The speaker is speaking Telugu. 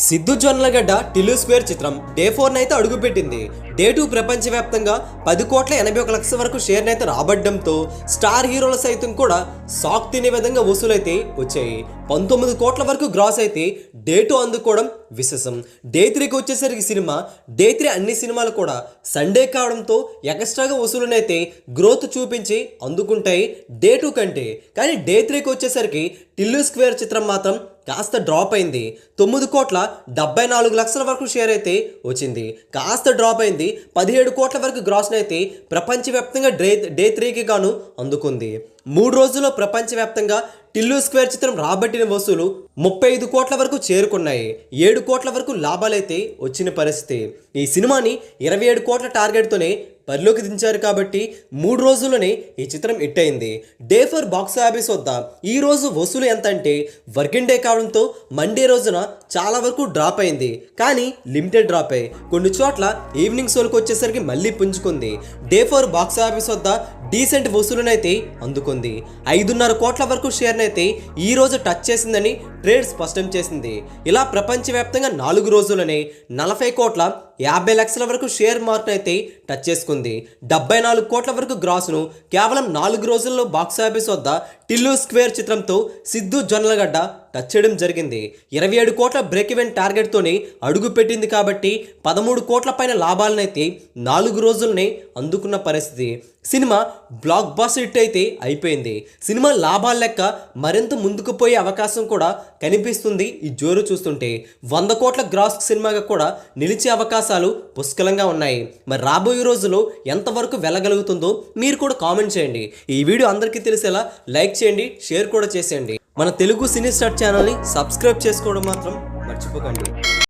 సిద్ధు జొన్నలగడ్డ టిల్లు స్క్వేర్ చిత్రం డే 4 అయితే అడుగుపెట్టింది. డే 2 ప్రపంచవ్యాప్తంగా 10,81,00,000 వరకు షేర్ అయితే రాబడ్డంతో స్టార్ హీరోల సైతం కూడా షాక్ తినే విధంగా వసూలైతే వచ్చాయి. 19 కోట్ల వరకు గ్రాస్ అయితే డే 2 అందుకోవడం విశేషం. డే 3కి వచ్చేసరికి సినిమా డే 3 అన్ని సినిమాలు కూడా సండే కావడంతో ఎక్స్ట్రాగా వసూలునైతే గ్రోత్ చూపించి అందుకుంటాయి డే 2 కంటే. కానీ డే 3కి వచ్చేసరికి టిల్లు స్క్వేర్ చిత్రం మాత్రం కాస్త డ్రాప్ అయింది. 9,74,00,000 వరకు షేర్ అయితే వచ్చింది. కాస్త డ్రాప్ అయింది. 17 కోట్ల వరకు గ్రాస్ అయితే ప్రపంచవ్యాప్తంగా డే 3కి గాను అందుకుంది. 3 రోజుల్లో ప్రపంచవ్యాప్తంగా టిల్లు స్క్వేర్ చిత్రం రాబట్టిన వసూలు 35 కోట్ల వరకు చేరుకున్నాయి. 7 కోట్ల వరకు లాభాలైతే వచ్చిన పరిస్థితి. ఈ సినిమాని 27 కోట్ల టార్గెట్తోనే పరిలోకి దించారు కాబట్టి 3 రోజుల్లోనే ఈ చిత్రం హిట్ అయింది. డే 4 బాక్స్ ఆఫీస్ వద్ద ఈ రోజు వసూలు ఎంత అంటే వర్కింగ్ డే కావడంతో మండే రోజున చాలా వరకు డ్రాప్ అయింది. కానీ లిమిటెడ్ డ్రాప్ అయ్యి కొన్ని చోట్ల ఈవినింగ్ షోలకు వచ్చేసరికి మళ్ళీ పుంజుకుంది. డే 4 బాక్స్ ఆఫీస్ వద్ద డీసెంట్ వసూలునైతే అందుకుంది. 5.5 కోట్ల వరకు షేర్నైతే ఈ రోజు టచ్ చేసిందని ట్రేడ్ స్పష్టం చేసింది. ఇలా ప్రపంచవ్యాప్తంగా 4 రోజులనే 40 కోట్ల 50 లక్షల వరకు షేర్ మార్క్ అయితే టచ్ చేసుకుంది. 74 కోట్ల వరకు గ్రాస్ను కేవలం 4 రోజుల్లో బాక్స్ ఆఫీస్ వద్ద టిల్లు స్క్వేర్ చిత్రంతో సిద్ధు జొన్నలగడ్డ టచ్ చేయడం జరిగింది. 27 కోట్ల బ్రేక్ ఈవెన్ టార్గెట్తోనే అడుగు పెట్టింది కాబట్టి 13 కోట్ల పైన లాభాలనైతే 4 రోజులనే అందుకున్న పరిస్థితి. సినిమా బ్లాక్ బస్టర్ హిట్ అయితే అయిపోయింది. సినిమా లాభాల లెక్క మరింత ముందుకు పోయే అవకాశం కూడా కనిపిస్తుంది. ఈ జోరు చూస్తుంటే 100 కోట్ల గ్రాస్ సినిమాగా కూడా నిలిచే అవకాశాలు పుష్కలంగా ఉన్నాయి. మరి రాబోయే రోజుల్లో ఎంతవరకు వెళ్ళగలుగుతుందో మీరు కూడా కామెంట్ చేయండి. ఈ వీడియో అందరికీ తెలిసేలా లైక్ చేయండి, షేర్ కూడా చేసేయండి. మన తెలుగు సినీ స్టార్ ఛానల్ని సబ్స్క్రైబ్ చేసుకోవడం మాత్రం మర్చిపోకండి.